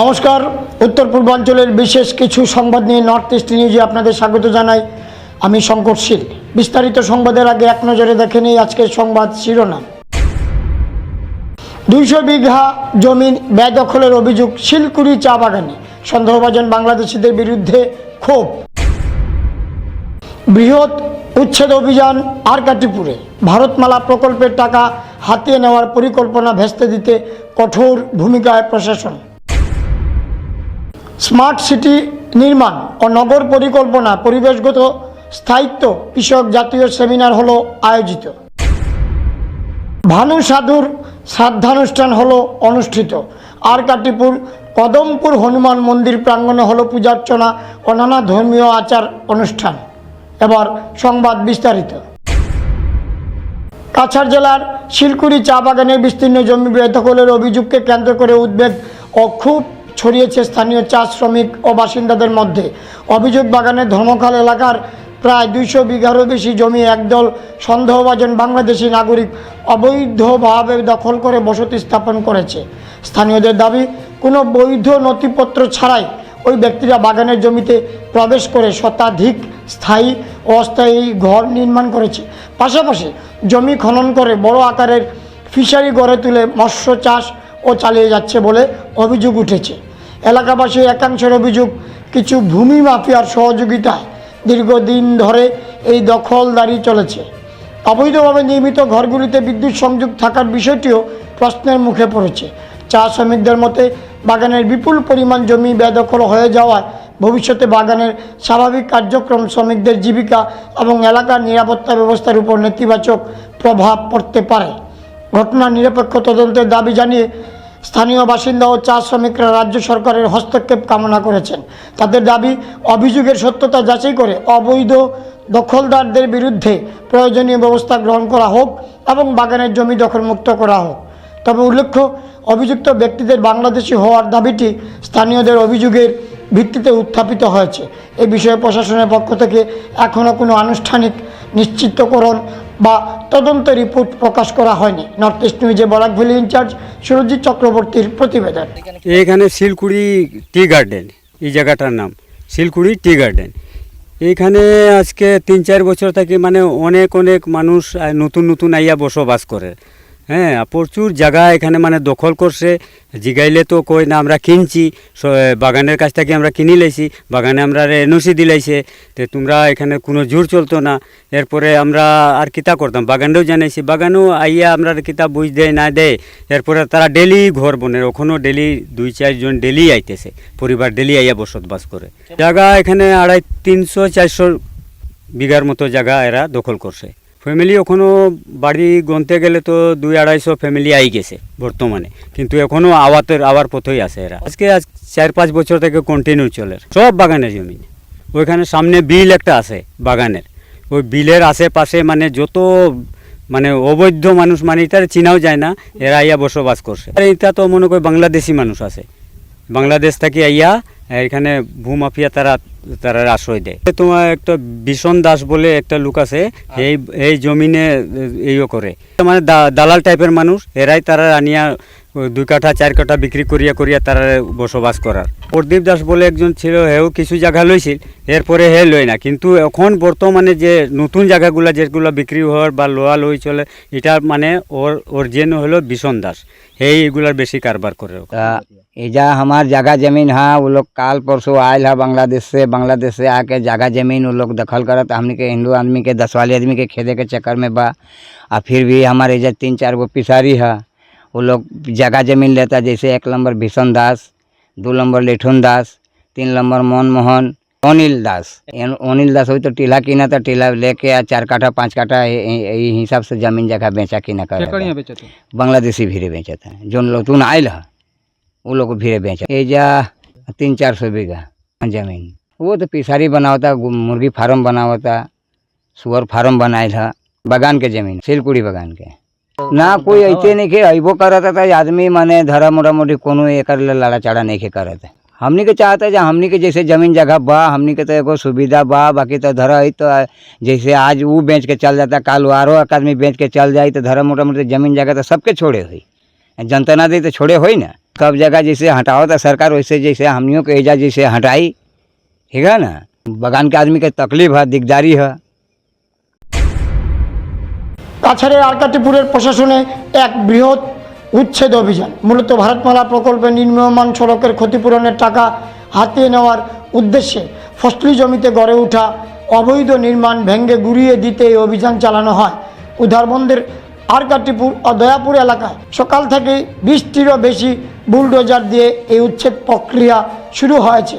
নমস্কার, উত্তর পূর্বাঞ্চলের বিশেষ কিছু সংবাদ নিয়ে নর্থ ইস্ট নিউজে আপনাদের স্বাগত জানাই। আমি শঙ্কর শীল। বিস্তারিত সংবাদের আগে এক নজরে দেখে নিই আজকের সংবাদ শিরোনাম। 200 বিঘা জমির বেদখলের অভিযোগ শিলকুড়ি চা বাগানে, সন্দেহভাজন বাংলাদেশিদের বিরুদ্ধে ক্ষোভ। বৃহৎ উচ্ছেদ অভিযান আরকাটিপুরে, ভারতমালা প্রকল্পের টাকা হাতিয়ে নেওয়ার পরিকল্পনা ভেস্তে দিতে কঠোর ভূমিকায় প্রশাসন। স্মার্ট সিটি নির্মাণ ও নগর পরিকল্পনা পরিবেশগত স্থায়িত্ব বিষয়ক জাতীয় সেমিনার হলো আয়োজিত। ভানু সাধুর শ্রাদ্ধানুষ্ঠান হলো অনুষ্ঠিত। আরকাটিপুর কদমপুর হনুমান মন্দির প্রাঙ্গণে হলো পূজার্চনা ও নানা ধর্মীয় আচার অনুষ্ঠান। এবার সংবাদ বিস্তারিত। কাছাড় জেলার শিলকুড়ি চা বাগানের বিস্তীর্ণ জমি বেদখলের অভিযোগকে কেন্দ্র করে উদ্বেগ ও ক্ষোভ ছড়িয়েছে স্থানীয় চা শ্রমিক ও বাসিন্দাদের মধ্যে। অভিযোগ, বাগানের ধর্মখাল এলাকার প্রায় 200 বিঘারও বেশি জমি একদল সন্দেহভাজন বাংলাদেশি নাগরিক অবৈধভাবে দখল করে বসতি স্থাপন করেছে। স্থানীয়দের দাবি, কোনো বৈধ নথিপত্র ছাড়াই ওই ব্যক্তিরা বাগানের জমিতে প্রবেশ করে শতাধিক স্থায়ী ও অস্থায়ী ঘর নির্মাণ করেছে। পাশাপাশি জমি খনন করে বড় আকারের ফিশারি গড়ে তুলে মৎস্য চাষ ও চালিয়ে যাচ্ছে বলে অভিযোগ উঠেছে। এলাকাবাসীর একাংশের অভিযোগ, কিছু ভূমি মাফিয়ার সহযোগিতায় দীর্ঘদিন ধরে এই দখলদারি চলেছে। অবৈধভাবে নির্মিত ঘরগুলিতে বিদ্যুৎ সংযোগ থাকার বিষয়টিও প্রশ্নের মুখে পড়েছে। চা শ্রমিকদের মতে, বাগানের বিপুল পরিমাণ জমি বেদখল হয়ে যাওয়ায় ভবিষ্যতে বাগানের স্বাভাবিক কার্যক্রম, শ্রমিকদের জীবিকা এবং এলাকার নিরাপত্তা ব্যবস্থার উপর নেতিবাচক প্রভাব পড়তে পারে। ঘটনার নিরপেক্ষ তদন্তের দাবি জানিয়ে স্থানীয় বাসিন্দা ও চা শ্রমিকরা রাজ্য সরকারের হস্তক্ষেপ কামনা করেছেন। তাদের দাবি, অভিযোগের সত্যতা যাচাই করে অবৈধ দখলদারদের বিরুদ্ধে প্রয়োজনীয় ব্যবস্থা গ্রহণ করা হোক এবং বাগানের জমি দখলমুক্ত করা হোক। তবে উল্লেখ্য, অভিযুক্ত ব্যক্তিদের বাংলাদেশি হওয়ার দাবিটি স্থানীয়দের অভিযোগের ভিত্তিতে উত্থাপিত হয়েছে। এ বিষয়ে প্রশাসনের পক্ষ থেকে এখনও কোনো আনুষ্ঠানিক নিশ্চিতকরণ বা তদন্ত রিপোর্ট প্রকাশ করা হয়নি। নর্থ ইস্ট নিউজে বরাক ভ্যালি ইনচার্জ সুরজিৎ চক্রবর্তীর প্রতিবেদন। এখানে শিলকুড়ি টি গার্ডেন, এই জায়গাটার নাম শিলকুড়ি টি গার্ডেন। এইখানে আজকে 3-4 বছর থেকে মানে অনেক মানুষ নতুন নতুন আইয়া বসবাস করে। হ্যাঁ, প্রচুর জায়গা এখানে মানে দখল করছে। জিগাইলে তো কই না আমরা কিনছি, বাগানের কাছ থেকে আমরা কিনি লাইছি, বাগানে আমরা এনওসি দিলাইছে, তো তোমরা এখানে কোনো জোর চলতো না। এরপরে আমরা আর কিতা করতাম, বাগানেও জানাইছি, বাগানেও আইয়া আমরা কিতা বুঝ দেয় না দেয়। এরপরে তারা ডেলি ঘর বনে, ওখানেও ডেলি 2-4 জন ডেলি আইতেছে, পরিবার ডেলি আইয়া বসবাস করে। জায়গা এখানে 300-400 বিঘার মতো জায়গা এরা দখল করছে। ফ্যামিলি এখনও বাড়ি গনতে গেলে তো 200-250 ফ্যামিলি আই গেছে বর্তমানে, কিন্তু এখনও আওয়ার পথেই আছে এরা। আজকে 4-5 বছর থেকে কন্টিনিউ চলে সব বাগানের জমি। ওইখানে সামনে বিল একটা আছে বাগানের, ওই বিলের আশেপাশে মানে যত মানে অবৈধ মানুষ, মানে এটা চিনাও যায় না, এরা আইয়া বসবাস করছে। আর এটা তো মনে করি বাংলাদেশি মানুষ আছে, বাংলাদেশ থেকে আইয়া এখানে ভূমাফিয়া তারা আশ্রয় দেয়। তোমার একটা ভীষণ দাস বলে একটা লোক আছে, এই জমিনে এইও করে, মানে দালাল টাইপের মানুষ। এরাই তারা আনিয়া 2 কাঠা 4 কাঠা বিক্রি করিয়া তারা বসবাস করার। প্রদীপ দাস বলে একজন ছিল, হেও কিছু জায়গা লইছিল, এরপরে হে লয় না। কিন্তু এখন বর্তমানে যে নতুন জায়গাগুলো যেগুলো বিক্রি হওয়ার বা লোয়া লই চলে, এটা মানে ওর যেন হলো ভীষণ দাস, এইগুলার বেশি কারবার করে। एजा हमार जगह जमीन है, वो लोग काल परसों आयल है बांग्लादेश से आके जगह जमीन वो लोग दखल करत। हमने के हिंदू आदमी के 10 वाले आदमी के खेदे के चक्कर में बा। और फिर भी हमारे एजा 3-4 गो पिसारी है, वो लोग जगह जमीन लेता। जैसे 1 नंबर भीषण दास, 2 नंबर लेठुन दास, 3 नंबर मनमोहन, अनिल दास हो तो टीला किना था, टीला लेके 4 काठा 5 काठा हिसाब से जमीन जगह बेचा किना कर बांग्लादेशी भीरे बेचा था। जो लोग आयल है वो लोग भीरे बेचा। एजा 300-400 बीघा जमीन, वो तो पिसारी बनावता, मुर्गी फार्म बनावता, सुअर फार्म बनाए था। बागान के जमीन शिलकुड़ी बागान के ना कोई ऐसे नहीं के अबो करता था। आदमी माने धरा मोटा-मोटी कोनो एकर लाड़ा चाड़ा नहीं के करता। हमनी के चाहता है हमनी के जैसे जमीन जगह बा, हमनी के तो एगो सुविधा बा। बाकी तो धरा है तो जैसे आज वो बेच के चल जाता, काल आरो एक आदमी बेच के चल जाए, तो धरा मोटा मोटी जमीन जगह तो सबके छोड़े हुई। जनता दी तो छोड़े हो ना। सब जगह जैसे हटाओ तो सरकार वैसे जैसे हमनियों के एजा जैसे हटाई, ठीक है ना। बगान के आदमी के तकलीफ है, दिकदारी है। কাছাড়ের আরকাটিপুরের প্রশাসনে এক বৃহৎ উচ্ছেদ অভিযান। মূলত ভারতমালা প্রকল্পে নির্মীয়মান সড়কের ক্ষতিপূরণের টাকা হাতিয়ে নেওয়ার উদ্দেশ্যে ফসলি জমিতে গড়ে ওঠা অবৈধ নির্মাণ ভেঙে গুড়িয়ে দিতে এই অভিযান চালানো হয়। উধারবন্দের আরকাটিপুর ও দয়াপুর এলাকায় সকাল থেকে 20টিরও বেশি বুলডোজার দিয়ে এই উচ্ছেদ প্রক্রিয়া শুরু হয়েছে,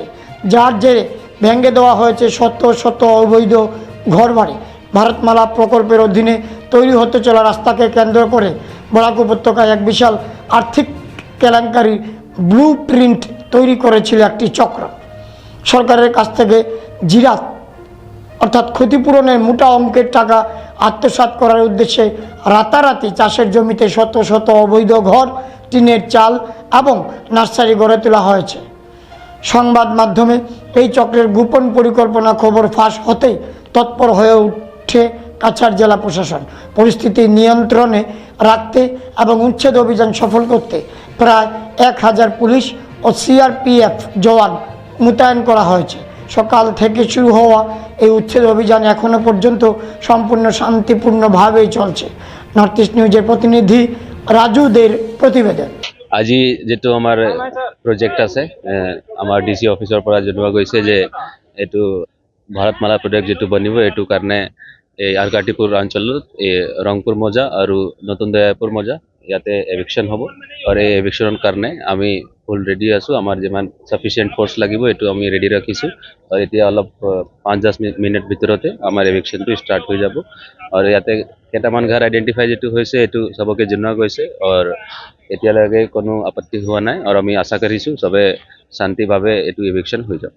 যার জেরে ভেঙে দেওয়া হয়েছে শত শত অবৈধ ঘরবাড়ি। ভারতমালা প্রকল্পের অধীনে তৈরি হতে চলা রাস্তাকে কেন্দ্র করে বরাক উপত্যকায় এক বিশাল আর্থিক কেলেঙ্কারির ব্লু প্রিন্ট তৈরি করেছিল একটি চক্র। সরকারের কাছ থেকে জিরাত অর্থাৎ ক্ষতিপূরণের মোটা অঙ্কের টাকা আত্মসাৎ করার উদ্দেশ্যে রাতারাতি চাষের জমিতে শত শত অবৈধ ঘর, টিনের চাল এবং নার্সারি গড়ে তোলা হয়েছে। সংবাদ মাধ্যমে এই চক্রের গোপন পরিকল্পনা খবর ফাঁস হতেই তৎপর হয়ে উঠে কাছাড় জেলা প্রশাসন। পরিস্থিতি নিয়ন্ত্রণে রাখতে এবং উচ্ছেদ অভিযান সফল করতে প্রায় 1000 পুলিশ ও সিআরপিএফ জওয়ান মোতায়েন করা হয়েছে। সকাল থেকে শুরু হওয়া এই উচ্ছেদ অভিযান এখনও পর্যন্ত সম্পূর্ণ শান্তিপূর্ণভাবেই চলছে। নর্থ ইস্ট নিউজের প্রতিনিধি রাজুদের প্রতিবেদন। আজি যেটো আমাৰ প্ৰজেক্ট আছে, আমাৰ ডিসি অফিচৰ পৰা জনোৱা গৈছে যে এইটো ভাৰতমালা প্ৰজেক্ট যেটো বনিব, এইটো কাৰণে এই আৰকাটিপুৰ অঞ্চলত ৰংপুৰ মৌজা আৰু নতুন দয়াপুৰ মৌজা ইয়াতে এভিকশ্যন হ'ব। আৰু এই এভিকশ্যনৰ কাৰণে আমি ফুল ৰেডি আছোঁ। আমাৰ যিমান সাফিচিয়েণ্ট ফ'ৰ্চ লাগিব এইটো আমি ৰেডি ৰাখিছোঁ। আৰু এতিয়া অলপ 5-10 মিনিট ভিতৰতে আমাৰ এভিকশ্যনটো ষ্টাৰ্ট হৈ যাব। আৰু ইয়াতে কেইটামান ঘৰ আইডেণ্টিফাই যেটো হৈছে এইটো চবকে জনোৱা গৈছে। আৰু এতিয়ালৈকে কোনো আপত্তি হোৱা নাই। আৰু আমি আশা কৰিছোঁ চবে শান্তিভাৱে এইটো এভিকশ্যন হৈ যাব।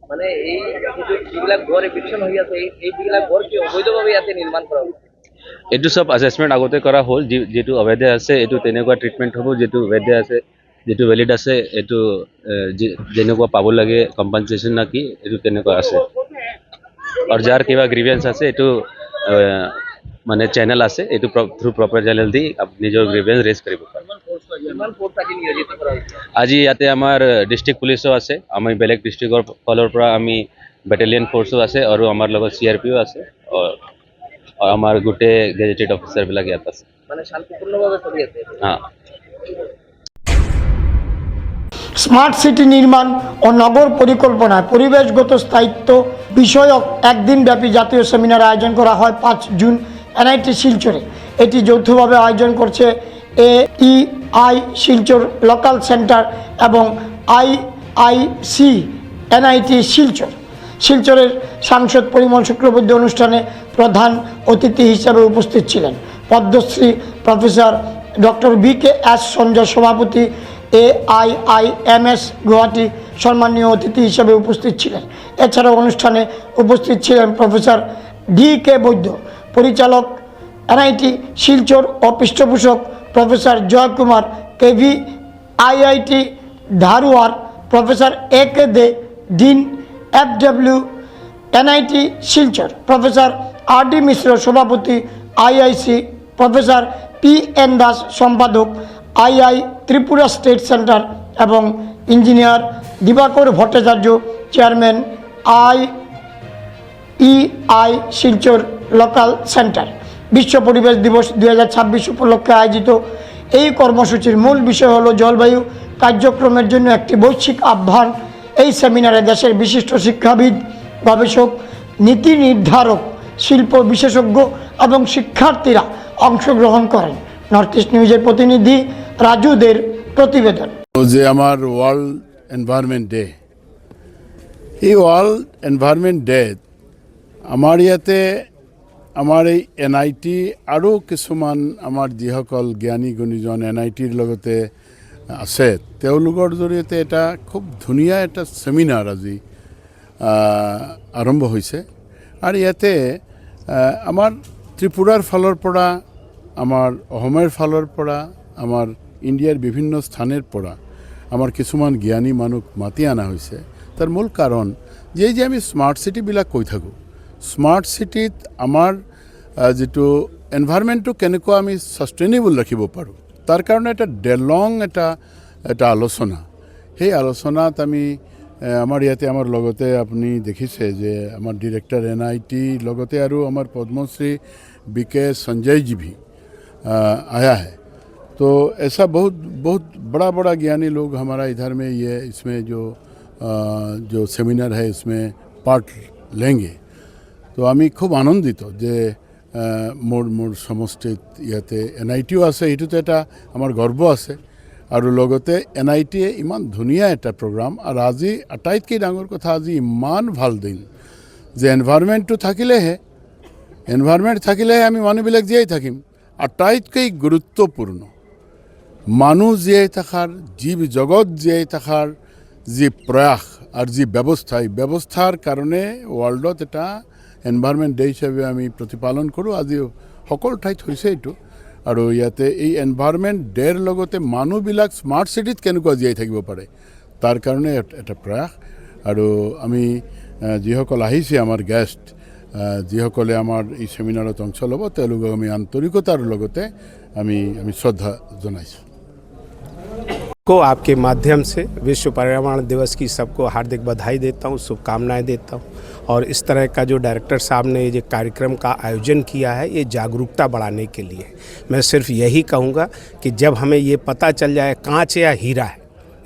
মানে এই যিবিলাক ঘৰ এভিকশ্যন হৈ আছে, এইবিলাক ঘৰ কি অবৈধভাৱে ইয়াতে নিৰ্মাণ কৰা হৈছে? এইটো সব এছেছমেণ্ট আগতে কৰা হ'ল। যেটো অবৈধ আছে এইটো তেনেকুৱা ট্ৰিটমেণ্ট হ'ব, যেটো বৈধ আছে, যেটো ভেলিড আছে এইটো যেনেকুৱা পাব লাগে কম্পেনচেশ্যন না কি এইটো তেনেকুৱা আছে। আৰু যাৰ কিবা গ্ৰিভেন্স আছে এইটো মানে চেনেল আছে, এইটো থ্ৰু প্ৰপাৰ চেনেল দি নিজৰ গ্ৰিভেন্স ৰেজ কৰিব পাৰে। আজি ইয়াতে আমাৰ ডিষ্ট্ৰিক্ট পুলিচো আছে, আমি বেলেগ ডিষ্ট্ৰিক্টৰ ফালৰ পৰা আমি বেটেলিয়ন ফ'ৰ্চো আছে আৰু আমাৰ লগত CRPও আছে। আৰু আমাৰ গোটেই গেজেটেড অফিচাৰবিলাক ইয়াত আছে। মানে শান্তিপূৰ্ণভাৱে চলি আছে। হ্যাঁ। স্মার্ট সিটি নির্মাণ ও নগর পরিকল্পনায় পরিবেশগত স্থায়িত্ব বিষয়ক একদিনব্যাপী জাতীয় সেমিনার আয়োজন করা হয় 5 জুন NIT শিলচরে। এটি যৌথভাবে আয়োজন করছে AEI শিলচর লোকাল সেন্টার এবং IIC NIT শিলচর। শিলচরের সাংসদ পরিমল শুক্লবৈদ্য অনুষ্ঠানে প্রধান অতিথি হিসেবে উপস্থিত ছিলেন। Padmashri professor doctor BKS Sanjay সভাপতি AIIMS গুয়াহাটি সম্মানীয় অতিথি হিসেবে উপস্থিত ছিলেন। এছাড়াও অনুষ্ঠানে উপস্থিত ছিলেন প্রফেসর DK বৈদ্য, পরিচালক NIT শিলচর ও পৃষ্ঠপোষক professor Jayakumar KV IIT Dharwar, professor AK De dean FW NIT Silchar, professor RD Mishra সভাপতি IIC, প্রফেসর PN দাস সম্পাদক II ত্রিপুরা স্টেট সেন্টার এবং engineer Dibakar Bhattacharya chairman IEI Silchar local centre. বিশ্ব পরিবেশ দিবস 2026 উপলক্ষে আয়োজিত এই কর্মসূচির মূল বিষয় হলো জলবায়ু কার্যক্রমের জন্য একটি বৈশ্বিক আহ্বান। এই সেমিনারে দেশের বিশিষ্ট শিক্ষাবিদ, গবেষক, নীতি নির্ধারক, শিল্প বিশেষজ্ঞ এবং শিক্ষার্থীরা অংশগ্রহণ করেন। নর্থ ইস্ট নিউজের প্রতিনিধি রাজুদের প্রতিবেদন। যে আমার ওয়ার্ল্ড এনভায়রনমেন্ট ডে, এই ওয়ার্ল্ড এনভায়রনমেন্ট ডে আমাৰ ইয়াতে আমাৰ এই NIT আৰু কিছুমান আমাৰ যিসকল জ্ঞানী গুণীজন NITৰ লগতে আছে তেওঁলোকৰ জৰিয়তে এটা খুব ধুনীয়া এটা সেমিনাৰ আজি আৰম্ভ হৈছে। আৰু ইয়াতে আমাৰ ত্ৰিপুৰাৰ ফালৰ পৰা, আমাৰ অসমৰ ফালৰ পৰা, আমাৰ ইণ্ডিয়াৰ বিভিন্ন স্থানৰ পৰা আমাৰ কিছুমান জ্ঞানী মানুহ মাতি অনা হৈছে। তাৰ মূল কাৰণ যে আমি স্মাৰ্ট চিটিবিলাক কৈ থাকোঁ, স্মাৰ্ট চিটিত আমাৰ যিটো এনভাইৰনমেণ্টটো কেনেকুৱা আমি ছাষ্টেইনেবল ৰাখিব পাৰোঁ, তাৰ কাৰণে এটা ডেলং এটা আলোচনা, সেই আলোচনাত আমি আমাৰ ইয়াতে আমাৰ লগতে আপুনি দেখিছে যে আমাৰ ডিৰেক্টৰ NIT লগতে আৰু আমাৰ পদ্মশ্ৰী BK संजय जी भी आया है। तो ऐसा बहुत बहुत बड़ा ज्ञानी लोग हमारा इधर में ये इसमें जो सेमिनार है इसमें पार्ट लेंगे। तो আমি খুব আনন্দিত যে মোৰ সমষ্টিত ইয়াতে NITও আছে, এইটোতে এটা আমাৰ গৰ্ব আছে। আৰু লগতে NITয়ে ইমান ধুনীয়া এটা প্ৰগ্ৰাম, আৰু আজি আটাইতকৈ ডাঙৰ কথা আজি ইমান ভাল দিন যে এনভাইৰনমেণ্টটো থাকিলেহে আমি মানুহবিলাক জীয়াই থাকিম। আটাইতকৈ গুৰুত্বপূৰ্ণ মানুহ জীয়াই থকাৰ, জীৱ জগত জীয়াই থকাৰ যি প্ৰয়াস আৰু যি ব্যৱস্থা, এই ব্যৱস্থাৰ কাৰণে ৱৰ্ল্ডত এটা এনভাইৰনমেণ্ট ডে হিচাপে আমি প্ৰতিপালন কৰোঁ। আজি সকলো ঠাইত হৈছে এইটো। আৰু ইয়াতে এই এনভাইৰনমেণ্ট ডেৰ লগতে মানুহবিলাক স্মাৰ্ট চিটিত কেনেকুৱা জীয়াই থাকিব পাৰে তাৰ কাৰণে এটা প্ৰয়াস। আৰু আমি যিসকল আহিছে আমাৰ গেষ্ট, যিসকলে আমাৰ এই সেমিনাৰত অংশ ল'ব, তেওঁলোকক আমি আন্তৰিকতাৰ লগতে আমি শ্ৰদ্ধা জনাইছোঁ। को आपके माध्यम से विश्व पर्यावरण दिवस की सबको हार्दिक बधाई देता हूँ, शुभकामनाएं देता हूँ। और इस तरह का जो डायरेक्टर साहब ने ये कार्यक्रम का आयोजन किया है, ये जागरूकता बढ़ाने के लिए। मैं सिर्फ यही कहूँगा कि जब हमें ये पता चल जाए कांच या हीरा है,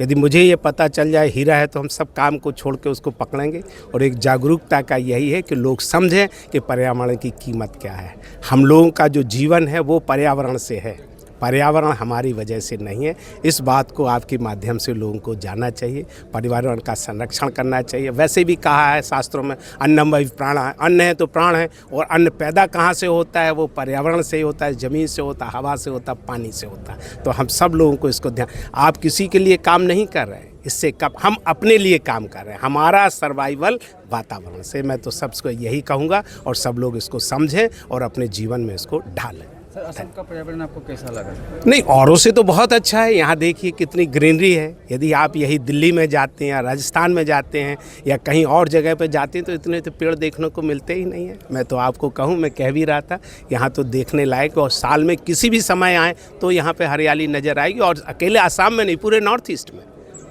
यदि मुझे ये पता चल जाए हीरा है, तो हम सब काम को छोड़ के उसको पकड़ेंगे। और एक जागरूकता का यही है कि लोग समझें कि पर्यावरण की कीमत क्या है। हम लोगों का जो जीवन है वो पर्यावरण से है, पर्यावरण हमारी वजह से नहीं है। इस बात को आपके माध्यम से लोगों को जानना चाहिए, पर्यावरण का संरक्षण करना चाहिए। वैसे भी कहा है शास्त्रों में अन्नम वै प्राण है, अन्न है तो प्राण है। और अन्न पैदा कहाँ से होता है? वो पर्यावरण से ही होता है, ज़मीन से होता है, हवा से होता है, पानी से होता है। तो हम सब लोगों को इसको ध्यान, आप किसी के लिए काम नहीं कर रहे हैं, इससे कब हम अपने लिए काम कर रहे हैं। हमारा सर्वाइवल वातावरण से, मैं तो सबको यही कहूँगा और सब लोग इसको समझें और अपने जीवन में इसको ढालें। सर, असम का पर्यावरण आपको कैसा लगा? नहीं, औरों से तो बहुत अच्छा है। यहाँ देखिए कितनी ग्रीनरी है। यदि आप यही दिल्ली में जाते हैं या राजस्थान में जाते हैं या कहीं और जगह पे जाते हैं तो इतने तो पेड़ देखने को मिलते ही नहीं है। मैं तो आपको कहूँ, मैं कह भी रहा था, यहाँ तो देखने लायक, और साल में किसी भी समय आए तो यहाँ पे हरियाली नज़र आएगी। और अकेले आसाम में नहीं, पूरे नॉर्थ ईस्ट में।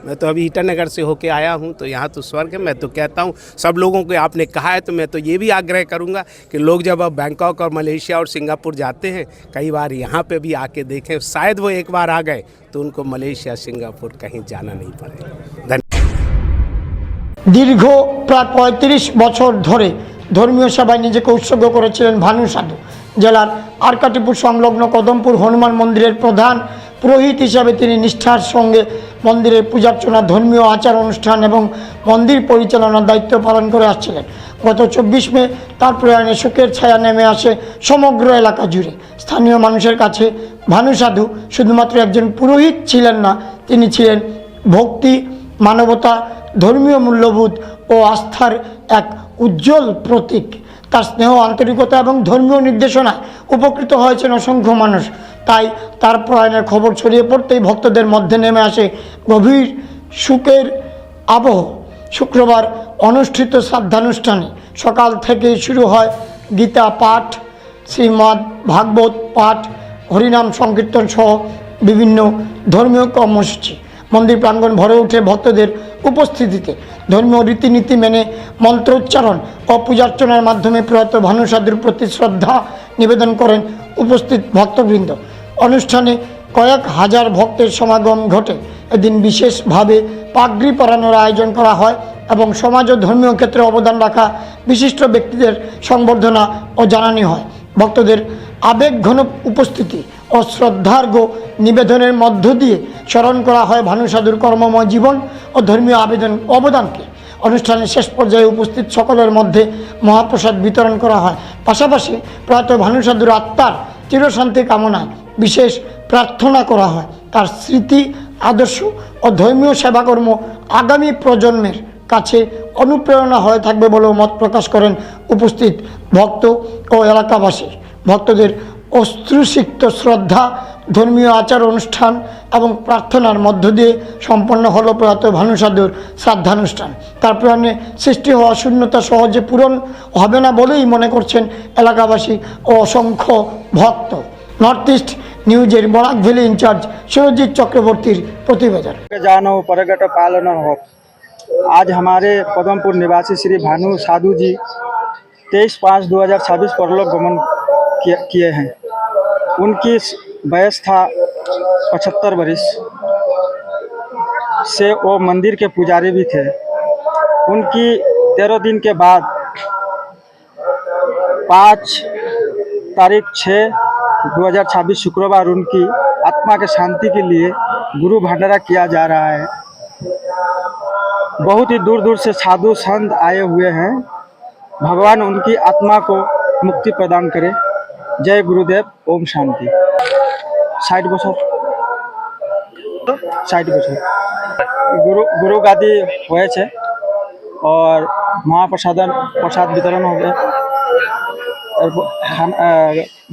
मैं तो अभी ईटानगर से होके आया हूँ, तो यहाँ तो स्वर्ग है। मैं तो कहता हूँ सब लोगों को, आपने कहा है तो मैं तो ये भी आग्रह करूँगा कि लोग जब अब बैंकॉक और मलेशिया और सिंगापुर जाते हैं, कई बार यहाँ पे भी आके देखें। शायद वो एक बार आ गए तो उनको मलेशिया सिंगापुर कहीं जाना नहीं पड़ेगा। দীর্ঘ প্রায় ৩৫ বছর ধরে ধর্মীয় সেবায় নিজেকে উৎসর্গ করেছিলেন ভানু সাধু। জেলার আরকাটিপুর সংলগ্ন কদমপুর হনুমান মন্দিরের প্রধান পুরোহিত হিসাবে তিনি নিষ্ঠার সঙ্গে মন্দিরের পূজার্চনা, ধর্মীয় আচার অনুষ্ঠান এবং মন্দির পরিচালনার দায়িত্ব পালন করে আসছিলেন। গত ২৪ মে তার প্রয়াণে শোকের ছায়া নেমে আসে সমগ্র এলাকা জুড়ে। স্থানীয় মানুষের কাছে ভানু সাধু শুধুমাত্র একজন পুরোহিত ছিলেন না, তিনি ছিলেন ভক্তি, মানবতা, ধর্মীয় মূল্যবোধ ও আস্থার এক উজ্জ্বল প্রতীক। তার স্নেহ, আন্তরিকতা এবং ধর্মীয় নির্দেশনায় উপকৃত হয়েছেন অসংখ্য মানুষ। তাই তার প্রয়াণের খবর ছড়িয়ে পড়তেই ভক্তদের মধ্যে নেমে আসে গভীর শোকের আবহ। শুক্রবার অনুষ্ঠিত শ্রাদ্ধানুষ্ঠানে সকাল থেকেই শুরু হয় গীতা পাঠ, শ্রীমদ্ ভাগবত পাঠ, হরিনাম সংকীর্তন সহ বিভিন্ন ধর্মীয় কর্মসূচি। মন্দির প্রাঙ্গণ ভরে ওঠে ভক্তদের উপস্থিতিতে। ধর্মীয় রীতিনীতি মেনে মন্ত্রোচ্চারণ ও পূজার্চনার মাধ্যমে প্রয়াত ভানু সাধুর প্রতি শ্রদ্ধা নিবেদন করেন উপস্থিত ভক্তবৃন্দ। অনুষ্ঠানে কয়েক হাজার ভক্তের সমাগম ঘটে। এদিন বিশেষভাবে পাগড়ি পরানোর আয়োজন করা হয় এবং সমাজ ও ধর্মীয় ক্ষেত্রে অবদান রাখা বিশিষ্ট ব্যক্তিদের সংবর্ধনা ও জানানো হয়। ভক্তদের আবেগঘন উপস্থিতি ও শ্রদ্ধার্ঘ্য নিবেদনের মধ্য দিয়ে স্মরণ করা হয় ভানু সাধুর কর্মময় জীবন ও ধর্মীয় অবদানকে। অনুষ্ঠানের শেষ পর্যায়ে উপস্থিত সকলের মধ্যে মহাপ্রসাদ বিতরণ করা হয়। পাশাপাশি প্রয়াত ভানু সাধুর আত্মার চিরশান্তি কামনায় বিশেষ প্রার্থনা করা হয়। তার স্মৃতি, আদর্শ ও ধর্মীয় সেবাকর্ম আগামী প্রজন্মের কাছে অনুপ্রেরণা হয়ে থাকবে বলেও মত প্রকাশ করেন উপস্থিত ভক্ত ও এলাকাবাসী। ভক্তদের অশ্রুসিক্ত শ্রদ্ধা, ধর্মীয় আচার অনুষ্ঠান এবং প্রার্থনার মধ্য দিয়ে সম্পন্ন হলো প্রয়াত ভানু সাধুর শ্রাদ্ধানুষ্ঠান। তার প্রয়াণে সৃষ্টি হওয়া শূন্যতা সহজে পূরণ হবে না বলেই মনে করছেন এলাকাবাসী ও অসংখ্য ভক্ত। নর্থ ইস্ট নিউজের বরাক ভ্যালি ইনচার্জ সুরজিৎ চক্রবর্তীর প্রতিবেদন। जानो पर्यटक पालन हो। आज हमारे पदमपुर निवासी श्री भानु साधु जी 23/5/2026 परलोक गमन किए हैं। उनकी वयस था 75 वर्ष से वो मंदिर के पुजारी भी थे। उनकी 13 दिन के बाद 5/6/2026 शुक्रवार उनकी आत्मा के शांति के लिए गुरु भंडारा किया जा रहा है। बहुत ही दूर दूर से साधु संत आए हुए हैं। भगवान उनकी आत्मा को मुक्ति प्रदान करे। जय गुरुदेव, ओम शांति। 60 বছর 60 বছর गुरु गादी হয়েছে और प्रसाद वितरण হবে और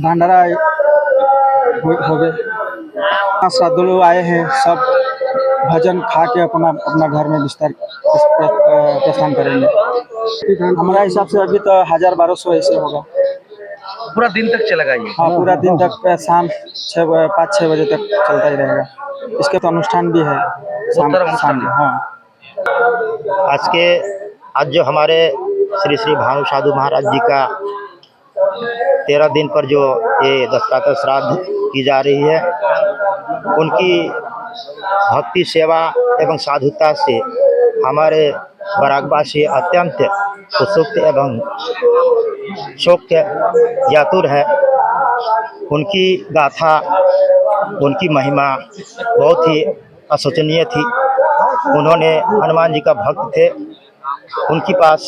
भंडारा হবে। श्रद्धालु आए हैं, सब भजन खा के अपना घर में बिस्तर प्रस्थान करेंगे। हमारा हिसाब से अभी तो 1000-1200 ऐसे होगा। पूरा दिन तक चलेगा ये? हाँ, पूरा दिन तक शाम 5-6 बजे तक चलता ही रहेगा। इसके तो अनुष्ठान भी है शाम में। हाँ, आज जो हमारे श्री श्री भानु साधु महाराज जी का 13 दिन पर जो ये दस्तावेज श्राद्ध की जा रही है, उनकी भक्ति सेवा एवं साधुता से हमारे बरागवासी अत्यंत उत्सुक एवं शोक यातुर है। उनकी गाथा, उनकी महिमा बहुत ही अशोचनीय थी। उन्होंने हनुमान जी का भक्त थे। उनके पास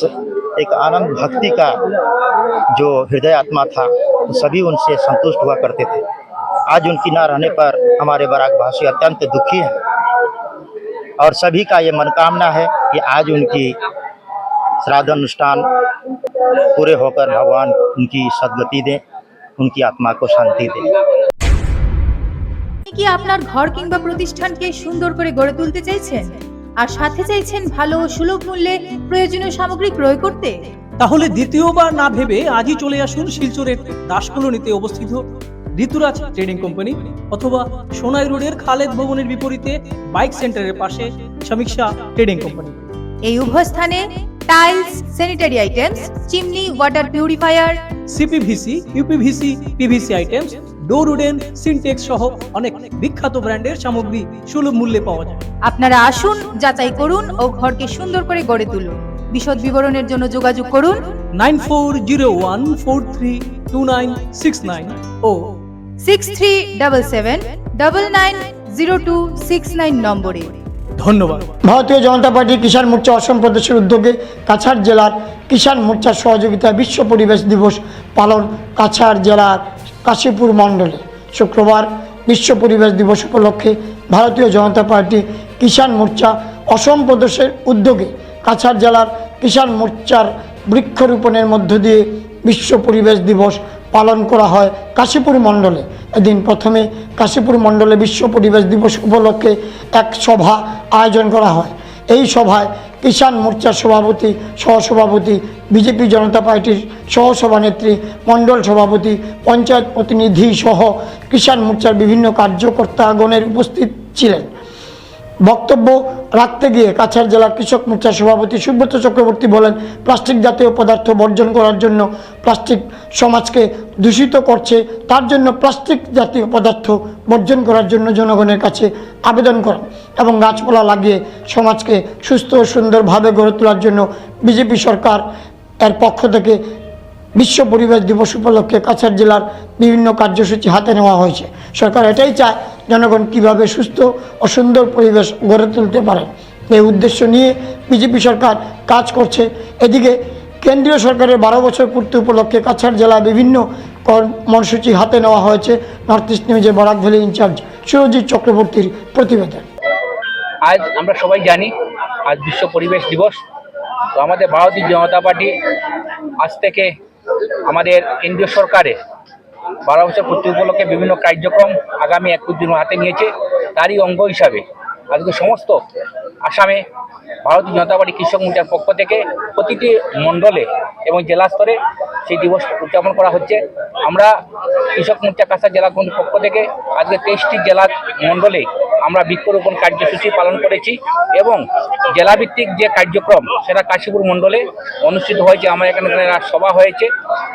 एक आनंद भक्ति का जो हृदय आत्मा था, सभी उनसे संतुष्ट हुआ करते थे। आज उनकी ना रहने पर हमारे बरागवासी अत्यंत दुखी हैं और सभी का ये मनोकामना है कि आज उनकी श्राद्ध अनुष्ठान पूरे होकर भगवान उनकी सद्गति दें, उनकी आत्मा को शांति दें। কি আপনার ঘর কিংবা প্রতিষ্ঠানকে সুন্দর করে গড়ে তুলতে চাইছেন আর সাথে চাইছেন ভালো ও সুলভ মূল্যে প্রয়োজনীয় সামগ্রী ক্রয় করতে? তাহলে দ্বিতীয়বার না ভেবে আজই চলে আসুন শিলচরের দাসকলোনিতে অবস্থিত ঋতুরাজ ট্রেডিং কোম্পানি অথবা সোনাই রোডের খালেদ ভবনের বিপরীতে বাইক সেন্টারের পাশে সমীক্ষা ট্রেডিং কোম্পানি। এই উভয় স্থানে tiles, sanitary items, chimney, water purifier, CPVC, uPVC, PVC items, ডোর উডেন, সিনটেক্স সহ অনেক বিখ্যাত ব্র্যান্ডের সামগ্রী সুলভ মূল্যে পাওয়া যায়। আপনারা আসুন, যাচাই করুন ও ঘরকে সুন্দর করে গড়ে তুলুন। বিশদ বিবরণের জন্য যোগাযোগ করুন 9401432969 ও 6377990269 নম্বরে। ধন্যবাদ। ভারতীয় জনতা পার্টি কিষাণ মোর্চা অসম প্রদেশের উদ্যোগে কাছাড় জেলার কিষাণ মোর্চার সহযোগিতায় বিশ্ব পরিবেশ দিবস পালন কাছাড় জেলার কাশীপুর মণ্ডলে। শুক্রবার বিশ্ব পরিবেশ দিবস উপলক্ষে ভারতীয় জনতা পার্টি কিষাণ মোর্চা অসম প্রদেশের উদ্যোগে কাছাড় জেলার কিষাণ মোর্চার বৃক্ষরোপণের মধ্য দিয়ে বিশ্ব পরিবেশ দিবস পালন করা হয় কাশীপুর মণ্ডলে। এদিন প্রথমে কাশীপুর মণ্ডলে বিশ্ব পরিবেশ দিবস উপলক্ষে এক সভা আয়োজন করা হয়। এই সভায় কিষাণ মোর্চার সভাপতি, সহসভাপতি, বিজেপি জনতা পার্টির সহসভানেত্রী, মণ্ডল সভাপতি, পঞ্চায়েত প্রতিনিধি সহ কিষাণ মোর্চার বিভিন্ন কার্যকর্তাগণের উপস্থিত ছিলেন। বক্তব্য রাখতে গিয়ে কাছাড় জেলা কৃষক মোর্চার সভাপতি সুব্রত চক্রবর্তী বলেন, প্লাস্টিক জাতীয় পদার্থ বর্জন করার জন্য প্লাস্টিক সমাজকে দূষিত করছে, তার জন্য প্লাস্টিক জাতীয় পদার্থ বর্জন করার জন্য জনগণের কাছে আবেদন করেন এবং গাছপালা লাগিয়ে সমাজকে সুস্থ ও সুন্দরভাবে গড়ে তোলার জন্য বিজেপি সরকার এর পক্ষ থেকে বিশ্ব পরিবেশ দিবস উপলক্ষে কাছাড় জেলার বিভিন্ন কার্যসূচি হাতে নেওয়া হয়েছে। সরকার এটাই চায় জনগণ কীভাবে সুস্থ ও সুন্দর পরিবেশ গড়ে তুলতে পারে, এই উদ্দেশ্য নিয়ে বিজেপি সরকার কাজ করছে। এদিকে কেন্দ্রীয় সরকারের 12 বছর পূর্তি উপলক্ষে কাছাড় জেলায় বিভিন্ন কর্মসূচি হাতে নেওয়া হয়েছে। নর্থ ইস্ট নিউজের বরাক ভ্যালি ইনচার্জ সুরজিৎ চক্রবর্তীর প্রতিবেদন। আজ আমরা সবাই জানি আজ বিশ্ব পরিবেশ দিবস। তো আমাদের ভারতীয় জনতা পার্টি আজ থেকে আমাদের কেন্দ্রীয় সরকারে 12 বছর পূর্তি উপলক্ষে বিভিন্ন কার্যক্রম আগামী 21 দিন হাতে নিয়েছে। তারই অঙ্গ হিসাবে আজকে সমস্ত আসামে ভারতীয় জনতা পার্টি কৃষক মোর্চার পক্ষ থেকে প্রতিটি মণ্ডলে এবং জেলা স্তরে সেই দিবস উদযাপন করা হচ্ছে। আমরা কৃষক মোর্চা কাছাড় জেলা কমিটির পক্ষ থেকে আজকে 23টি জেলা মণ্ডলে আমরা বৃক্ষরোপণ কার্যসূচি পালন করেছি এবং জেলাভিত্তিক যে কার্যক্রম সেটা কাশীপুর মণ্ডলে অনুষ্ঠিত হয়েছে। আমার এখানে সভা হয়েছে,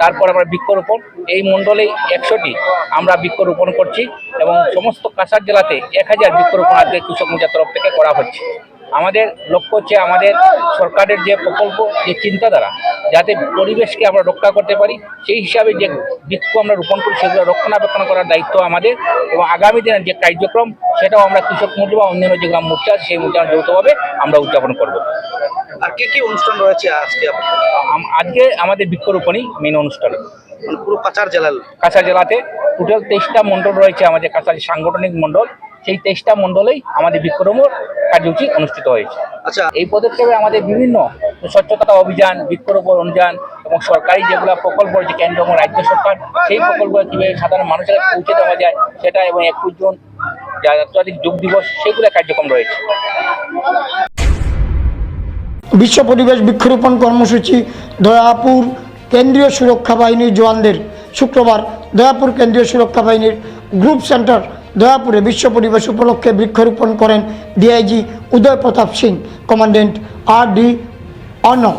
তারপর আমরা বৃক্ষরোপণ এই মণ্ডলেই 100টি আমরা বৃক্ষরোপণ করছি এবং সমস্ত কাছাড় জেলাতে 1000 বৃক্ষরোপণ আজকে কৃষক মোর্চার তরফ থেকে করা হচ্ছে। আমাদের লক্ষ্য হচ্ছে আমাদের সরকারের যে প্রকল্প, যে চিন্তাধারা, যাতে পরিবেশকে আমরা রক্ষা করতে পারি, সেই হিসাবে যে বৃক্ষ আমরা রোপণ করি সেগুলো রক্ষণাবেক্ষণ করার দায়িত্ব আমাদের এবং আগামী দিনের যে কার্যক্রম সেটাও আমরা কৃষক মোর্চা বা অন্যান্য যে গ্রাম মোর্চা আছে সেই মোর্চা যৌথভাবে আমরা উদযাপন করব। আর কি কি অনুষ্ঠান রয়েছে আজকে? আজকে আমাদের বৃক্ষরোপণই মেন অনুষ্ঠান। পুরো কাছাড় জেলাতে টোটাল 23টা মণ্ডল রয়েছে আমাদের কাছাড় সাংগঠনিক মণ্ডল, সেই 23টা মণ্ডলেই আমাদের বৃক্ষরোপণ কার্যসূচি অনুষ্ঠিত হয়েছে। আচ্ছা, এই পদক্ষেপে আমাদের বিভিন্ন স্বচ্ছতা অভিযান, বৃক্ষরোপণ অভিযান এবং সরকারি যেগুলো প্রকল্প রয়েছে কেন্দ্র এবং রাজ্য সরকার, সেই প্রকল্পগুলো কীভাবে সাধারণ মানুষের কাছে পৌঁছে দেওয়া যায় সেটা এবং 21 জুন যা আন্তর্জাতিক যোগ দিবস সেগুলো কার্যক্রম রয়েছে। বিশ্ব পরিবেশ বৃক্ষরোপণ কর্মসূচি দয়াপুর কেন্দ্রীয় সুরক্ষা বাহিনীর জওয়ানদের শুক্রবার দয়াপুর কেন্দ্রীয় সুরক্ষা বাহিনীর গ্রুপ সেন্টার দয়াপুরে বিশ্ব পরিবেশ উপলক্ষে বৃক্ষরোপণ করেন ডিআইজি উদয় প্রতাপ সিং, কমান্ড্যান্ট RD অর্ণব।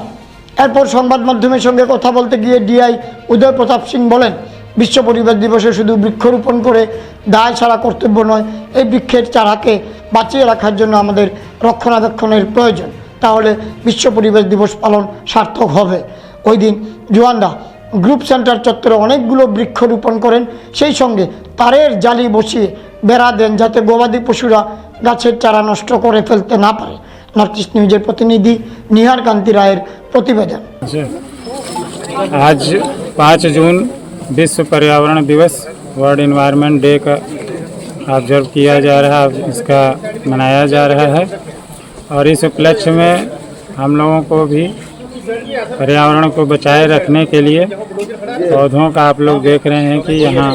এরপর সংবাদ মাধ্যমের সঙ্গে কথা বলতে গিয়ে ডিআই উদয় প্রতাপ সিং বলেন, বিশ্ব পরিবেশ দিবসে শুধু বৃক্ষরোপণ করে দায় ছাড়া কর্তব্য নয়, এই বৃক্ষের চারাকে বাঁচিয়ে রাখার জন্য আমাদের রক্ষণাবেক্ষণের প্রয়োজন, তাহলে বিশ্ব পরিবেশ দিবস পালন সার্থক হবে। ওই দিন জওয়ানরা গ্রুপ সেন্টার চত্বরে অনেকগুলো বৃক্ষরোপণ করেন, সেই সঙ্গে তারের জালি বসিয়ে বেড়া দেন যাতে গবাদি পশুরা গাছের চারা নষ্ট করে ফেলতে না পারে। নর্থ ইস্ট নিউজের প্রতিনিধি নিহার কান্তি রায়ের প্রতিবেদন। आज 5 जून विश्व पर्यावरण दिवस वर्ल्ड इन्वायरमेंट डे का ऑब्जर्व किया जा रहा है, इसका मनाया जा रहा है और इस उपलक्ष्य में हम लोगों को भी पर्यावरण को बचाए रखने के लिए पौधों का आप लोग देख रहे हैं कि यहाँ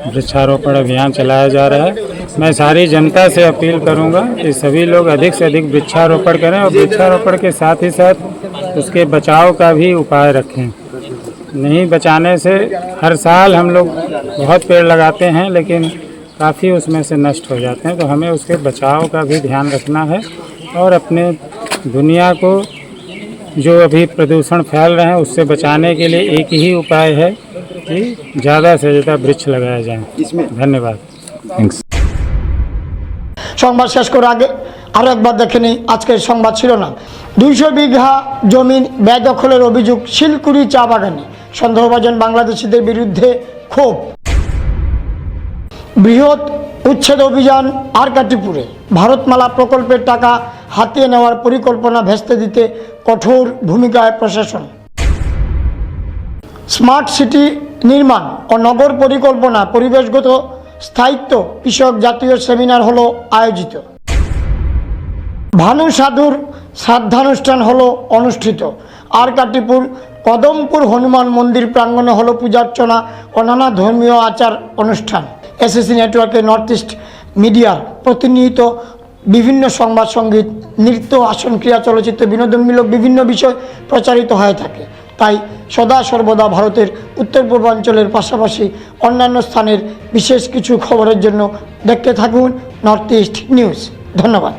वृक्षारोपण अभियान चलाया जा रहा है। मैं सारी जनता से अपील करूंगा कि सभी लोग अधिक से अधिक वृक्षारोपण करें और वृक्षारोपण के साथ ही साथ उसके बचाव का भी उपाय रखें। नहीं बचाने से हर साल हम लोग बहुत पेड़ लगाते हैं लेकिन काफ़ी उसमें से नष्ट हो जाते हैं, तो हमें उसके बचाव का भी ध्यान रखना है और अपने दुनिया को जो अभी प्रदूषण फैल रहे हैं उससे बचाने के लिए एक ही उपाय है कि ज़्यादा से ज़्यादा वृक्ष लगाया जाए। धन्यवाद। थैंक्स। সংবাদ শেষ করার আগে আরও একবার দেখে নিই আজকের সংবাদ শিরোনাম। 200 বিঘা জমির বেদখলের অভিযোগ শিলকুড়ি চা বাগানে, সন্দেহভাজন বাংলাদেশিদের বিরুদ্ধে ক্ষোভ। বৃহৎ উচ্ছেদ অভিযান আরকাটিপুরে, ভারতমালা প্রকল্পের টাকা হাতিয়ে নেওয়ার পরিকল্পনা ভেস্তে দিতে কঠোর ভূমিকায় প্রশাসন। স্মার্ট সিটি নির্মাণ ও নগর পরিকল্পনা পরিবেশগত স্থায়িত্ব কৃষক জাতীয় সেমিনার হলো আয়োজিত। ভানু সাধুর শ্রাদ্ধানুষ্ঠান হলো অনুষ্ঠিত। আরকাটিপুর কদমপুর হনুমান মন্দির প্রাঙ্গণে হলো পূজার্চনা ও নানা ধর্মীয় আচার অনুষ্ঠান। এসএসসি নেটওয়ার্কে নর্থ ইস্ট মিডিয়ার প্রতিনিয়ত বিভিন্ন সংবাদ, সঙ্গীত, নৃত্য, আসন, ক্রিয়া, চলচ্চিত্র, বিনোদনমূলক বিভিন্ন বিষয় প্রচারিত হয়ে থাকে। তাই সদা সর্বদা ভারতের উত্তর পূর্বাঞ্চলের পাশাপাশি অন্যান্য স্থানের বিশেষ কিছু খবরের জন্য দেখতে থাকুন নর্থ ইস্ট নিউজ। ধন্যবাদ।